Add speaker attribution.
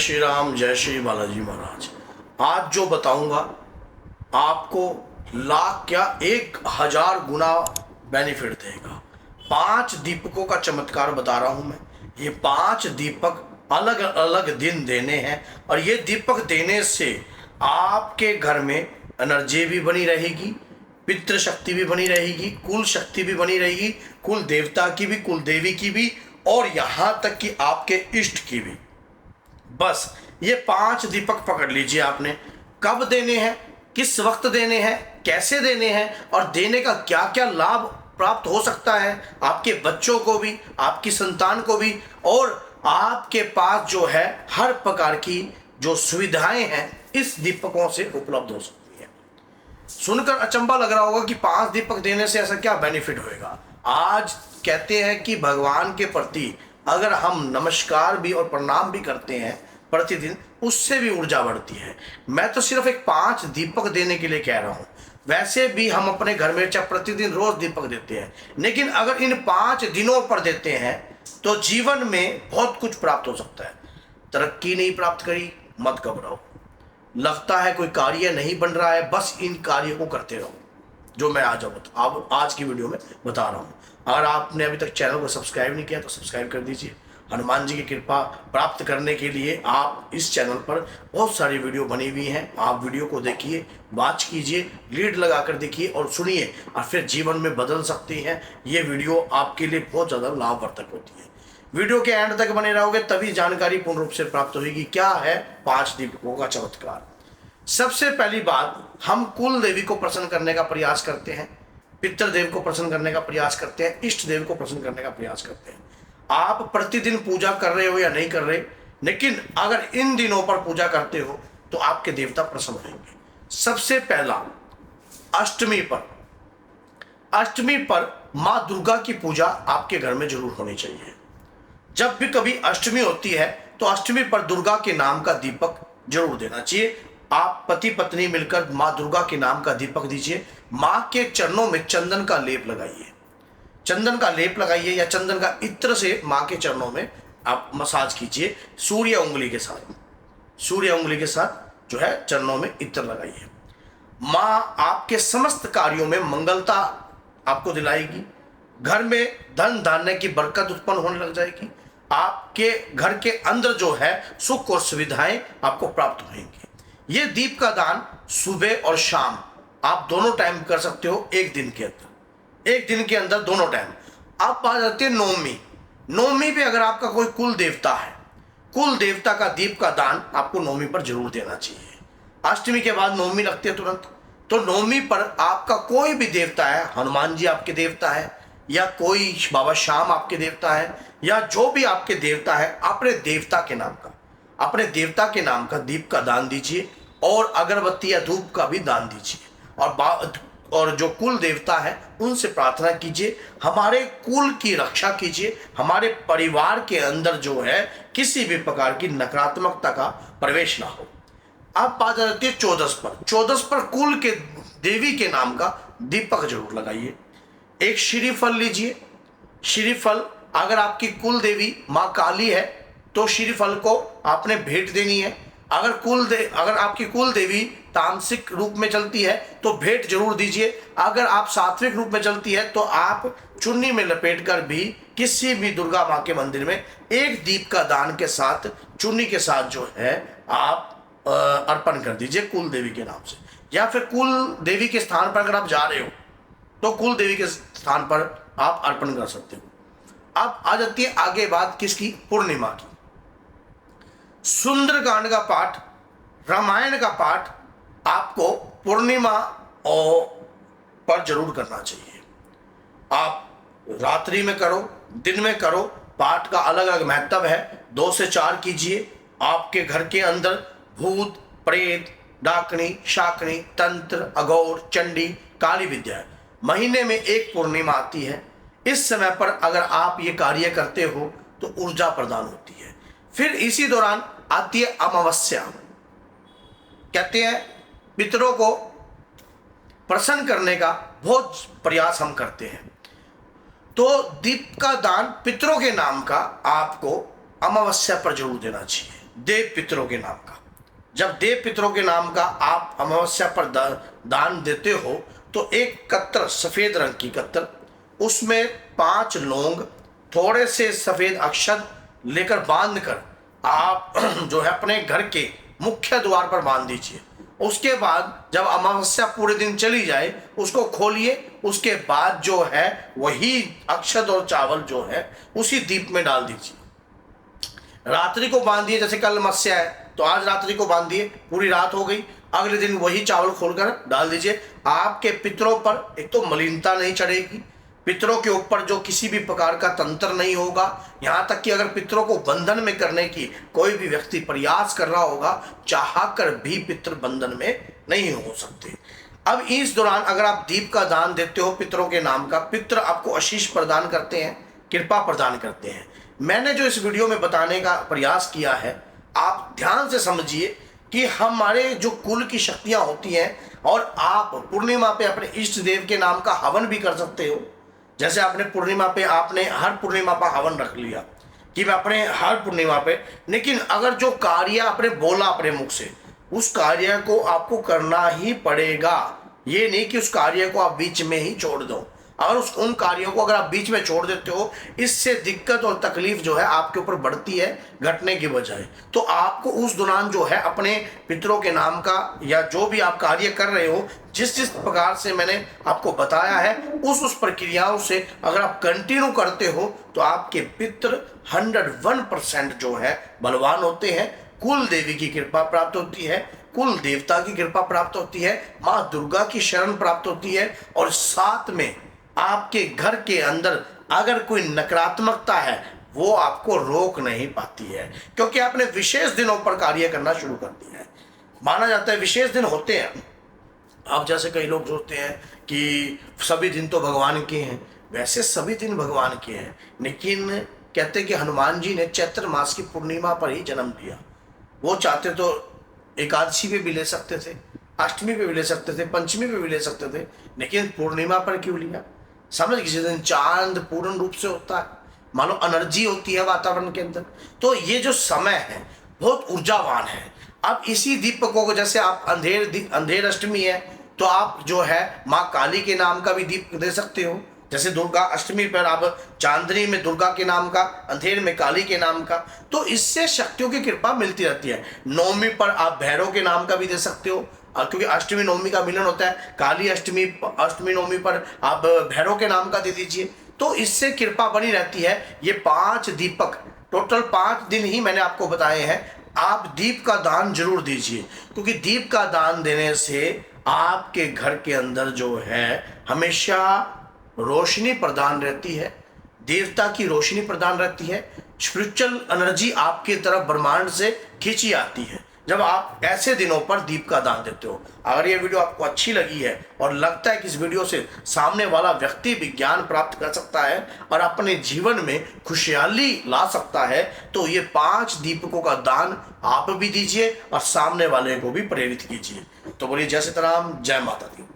Speaker 1: श्री राम, जय श्री बालाजी महाराज। आज जो बताऊंगा आपको लाख क्या 1000 गुना बेनिफिट देगा। 5 दीपकों का चमत्कार बता रहा हूं मैं। ये 5 दीपक अलग अलग दिन देने हैं और ये दीपक देने से आपके घर में एनर्जी भी बनी रहेगी, पितृ शक्ति भी बनी रहेगी, कुल शक्ति भी बनी रहेगी, कुल देवता की भी, कुल देवी की भी, और यहाँ तक कि आपके इष्ट की भी। बस ये 5 दीपक पकड़ लीजिए आपने। कब देने हैं, किस वक्त देने हैं, कैसे देने हैं और देने का क्या क्या लाभ प्राप्त हो सकता है आपके बच्चों को भी, आपकी संतान को भी, और आपके पास जो है हर प्रकार की जो सुविधाएं हैं इस दीपकों से उपलब्ध हो सकती है। सुनकर अचंभा लग रहा होगा कि 5 दीपक देने से ऐसा क्या बेनिफिट होएगा। आज कहते हैं कि भगवान के प्रति अगर हम नमस्कार भी और प्रणाम भी करते हैं प्रतिदिन, उससे भी ऊर्जा बढ़ती है। मैं तो सिर्फ एक 5 दीपक देने के लिए कह रहा हूं। वैसे भी हम अपने घर में चाहे प्रतिदिन रोज दीपक देते हैं, लेकिन अगर इन 5 दिनों पर देते हैं तो जीवन में बहुत कुछ प्राप्त हो सकता है। तरक्की नहीं प्राप्त करी, मत घबराओ। लगता है कोई कार्य नहीं बन रहा है, बस इन कार्यों को करते रहो जो मैं आज की वीडियो में बता रहा हूँ। अगर आपने अभी तक चैनल को सब्सक्राइब नहीं किया तो सब्सक्राइब कर दीजिए। हनुमान जी की कृपा प्राप्त करने के लिए आप इस चैनल पर बहुत सारी वीडियो बनी हुई हैं, आप वीडियो को देखिए, वॉच कीजिए, लीड लगाकर देखिए और सुनिए, और फिर जीवन में बदल सकती हैं। ये वीडियो आपके लिए बहुत ज़्यादा लाभवर्धक होती है। वीडियो के एंड तक बने रहोगे तभी जानकारी पूर्ण रूप से प्राप्त होगी। क्या है 5 दीपकों का चमत्कार। सबसे पहली बात, हम कुल देवी को प्रसन्न करने का प्रयास करते हैं, पितृदेव को प्रसन्न करने का प्रयास करते हैं, इष्ट देव को प्रसन्न करने का प्रयास करते हैं। आप प्रतिदिन पूजा कर रहे हो या नहीं कर रहे, लेकिन अगर इन दिनों पर पूजा करते हो तो आपके देवता प्रसन्न होंगे। सबसे पहला, अष्टमी पर मां दुर्गा की पूजा आपके घर में जरूर होनी चाहिए। जब भी कभी अष्टमी होती है तो अष्टमी पर दुर्गा के नाम का दीपक जरूर देना चाहिए। आप पति पत्नी मिलकर मां दुर्गा के नाम का दीपक दीजिए। मां के चरणों में चंदन का लेप लगाइए, चंदन का लेप लगाइए या चंदन का इत्र से मां के चरणों में आप मसाज कीजिए। सूर्य उंगली के साथ जो है चरणों में इत्र लगाइए। मां आपके समस्त कार्यों में मंगलता आपको दिलाएगी। घर में धन धान्य की बरकत उत्पन्न होने लग जाएगी। आपके घर के अंदर जो है सुख और सुविधाएं आपको प्राप्त होंगी। ये दीप का दान सुबह और शाम आप दोनों टाइम कर सकते हो, एक दिन के अंदर दोनों टाइम। अब बात आती है नवमी पे अगर आपका कोई कुल देवता है, कुल देवता का दीप का दान आपको नवमी पर जरूर देना चाहिए। अष्टमी के बाद नवमी लगती है तुरंत, तो नवमी पर आपका कोई भी देवता है, हनुमान जी आपके देवता है या कोई बाबा श्याम आपके देवता है या जो भी आपके देवता है, अपने देवता के नाम का दीप का दान दीजिए और अगरबत्ती या धूप का भी दान दीजिए। और जो कुल देवता है उनसे प्रार्थना कीजिए, हमारे कुल की रक्षा कीजिए, हमारे परिवार के अंदर जो है किसी भी प्रकार की नकारात्मकता का प्रवेश ना हो। अब बात आ जाती है 14 पर कुल के देवी के नाम का दीपक जरूर लगाइए। एक श्रीफल लीजिए। श्रीफल, अगर आपकी कुल देवी माँ काली है तो श्रीफल को आपने भेंट देनी है। अगर आपकी कुल देवी तामसिक रूप में चलती है तो भेंट जरूर दीजिए। अगर आप सात्विक रूप में चलती है तो आप चुन्नी में लपेटकर भी किसी भी दुर्गा माँ के मंदिर में एक दीप का दान के साथ, चुन्नी के साथ जो है आप अर्पण कर दीजिए कुल देवी के नाम से। या फिर कुल देवी के स्थान पर अगर आप जा रहे हो तो कुल देवी के स्थान पर आप अर्पण कर सकते हो। अब आ जाती है आगे बात किसकी, पूर्णिमा की। सुंदरकांड का पाठ, रामायण का पाठ आपको पूर्णिमा पर जरूर करना चाहिए। आप रात्रि में करो, दिन में करो, पाठ का अलग अलग महत्व है। 2 से 4 कीजिए। आपके घर के अंदर भूत प्रेत, डाकनी, शाकनी, तंत्र, अघोर, चंडी, काली विद्या, महीने में एक पूर्णिमा आती है। इस समय पर अगर आप ये कार्य करते हो तो ऊर्जा प्रदान होती है। फिर इसी दौरान आती है अमावस्या। कहते हैं पितरों को प्रसन्न करने का बहुत प्रयास हम करते हैं, तो दीप का दान पितरों के नाम का आपको अमावस्या पर जरूर देना चाहिए। देव पितरों के नाम का। जब देव पितरों के नाम का आप अमावस्या पर दान देते हो तो एक कत्तर, सफेद रंग की कत्तर, उसमें 5 लौंग, थोड़े से सफेद अक्षत लेकर बांध कर आप जो है अपने घर के मुख्य द्वार पर बांध दीजिए। उसके बाद जब अमावस्या पूरे दिन चली जाए उसको खोलिए। उसके बाद जो है वही अक्षत और चावल जो है उसी दीप में डाल दीजिए। रात्रि को बांधिए, जैसे कल मत्स्य है तो आज रात्रि को बांधिए, पूरी रात हो गई, अगले दिन वही चावल खोलकर डाल दीजिए। आपके पितरों पर एक तो मलिनता नहीं चढ़ेगी, पितरों के ऊपर जो किसी भी प्रकार का तंत्र नहीं होगा। यहाँ तक कि अगर पितरों को बंधन में करने की कोई भी व्यक्ति प्रयास कर रहा होगा, चाहकर भी पितृ बंधन में नहीं हो सकते। अब इस दौरान अगर आप दीप का दान देते हो पितरों के नाम का, पितृ आपको आशीष प्रदान करते हैं, कृपा प्रदान करते हैं। मैंने जो इस वीडियो में बताने का प्रयास किया है, आप ध्यान से समझिए कि हमारे जो कुल की शक्तियां होती हैं, और आप पूर्णिमा पे अपने इष्ट देव के नाम का हवन भी कर सकते हो। जैसे आपने पूर्णिमा पे आपने हर पूर्णिमा पर हवन रख लिया कि मैं अपने हर पूर्णिमा पे, लेकिन अगर जो कार्य आपने बोला अपने मुख से, उस कार्य को आपको करना ही पड़ेगा। ये नहीं कि उस कार्य को आप बीच में ही छोड़ दो। और उन कार्यों को अगर आप बीच में छोड़ देते हो, इससे दिक्कत और तकलीफ जो है आपके ऊपर बढ़ती है घटने की बजाय। तो आपको उस दौरान जो है अपने पितरों के नाम का या जो भी आप कार्य कर रहे हो, जिस जिस प्रकार से मैंने आपको बताया है, उस प्रक्रियाओं से अगर आप कंटिन्यू करते हो तो आपके पितृ 101% जो है बलवान होते हैं। कुल देवी की कृपा प्राप्त होती है, कुल देवता की कृपा प्राप्त होती है, माँ दुर्गा की शरण प्राप्त होती है, और साथ में आपके घर के अंदर अगर कोई नकारात्मकता है वो आपको रोक नहीं पाती है, क्योंकि आपने विशेष दिनों पर कार्य करना शुरू कर दिया है। माना जाता है विशेष दिन होते हैं। अब जैसे कई लोग सोचते हैं कि सभी दिन तो भगवान के हैं, वैसे सभी दिन भगवान के हैं, लेकिन कहते हैं कि हनुमान जी ने चैत्र मास की पूर्णिमा पर ही जन्म लिया। वो चाहते तो एकादशी पे भी ले सकते थे, अष्टमी पे भी ले सकते थे, पंचमी पे भी ले सकते थे, लेकिन पूर्णिमा पर क्यों लिया? समझ, किसी दिन चांद पूर्ण रूप से होता है, मानो एनर्जी होती है वातावरण के अंदर। तो ये जो समय है बहुत ऊर्जावान है। अब इसी दीपकों को, जैसे आप अंधेर अष्टमी है तो आप जो है माँ काली के नाम का भी दीप दे सकते हो। जैसे दुर्गा अष्टमी पर आप चांदनी में दुर्गा के नाम का, अंधेर में काली के नाम का, तो इससे शक्तियों की कृपा मिलती रहती है। नवमी पर आप भैरव के नाम का भी दे सकते हो, क्योंकि अष्टमी नवमी का मिलन होता है। काली अष्टमी नवमी पर आप भैरव के नाम का दे दीजिए, तो इससे कृपा बनी रहती है। ये 5 दीपक, टोटल 5 दिन ही मैंने आपको बताए हैं। आप दीप का दान जरूर दीजिए, क्योंकि दीप का दान देने से आपके घर के अंदर जो है हमेशा रोशनी प्रदान रहती है, देवता की रोशनी प्रदान रहती है, स्पिरिचुअल एनर्जी आपकी तरफ ब्रह्मांड से खींची आती है जब आप ऐसे दिनों पर दीप का दान देते हो। अगर ये वीडियो आपको अच्छी लगी है और लगता है कि इस वीडियो से सामने वाला व्यक्ति भी ज्ञान प्राप्त कर सकता है और अपने जीवन में खुशहाली ला सकता है, तो ये 5 दीपकों का दान आप भी दीजिए और सामने वाले को भी प्रेरित कीजिए। तो बोलिए जय सीताराम, जय माता दी।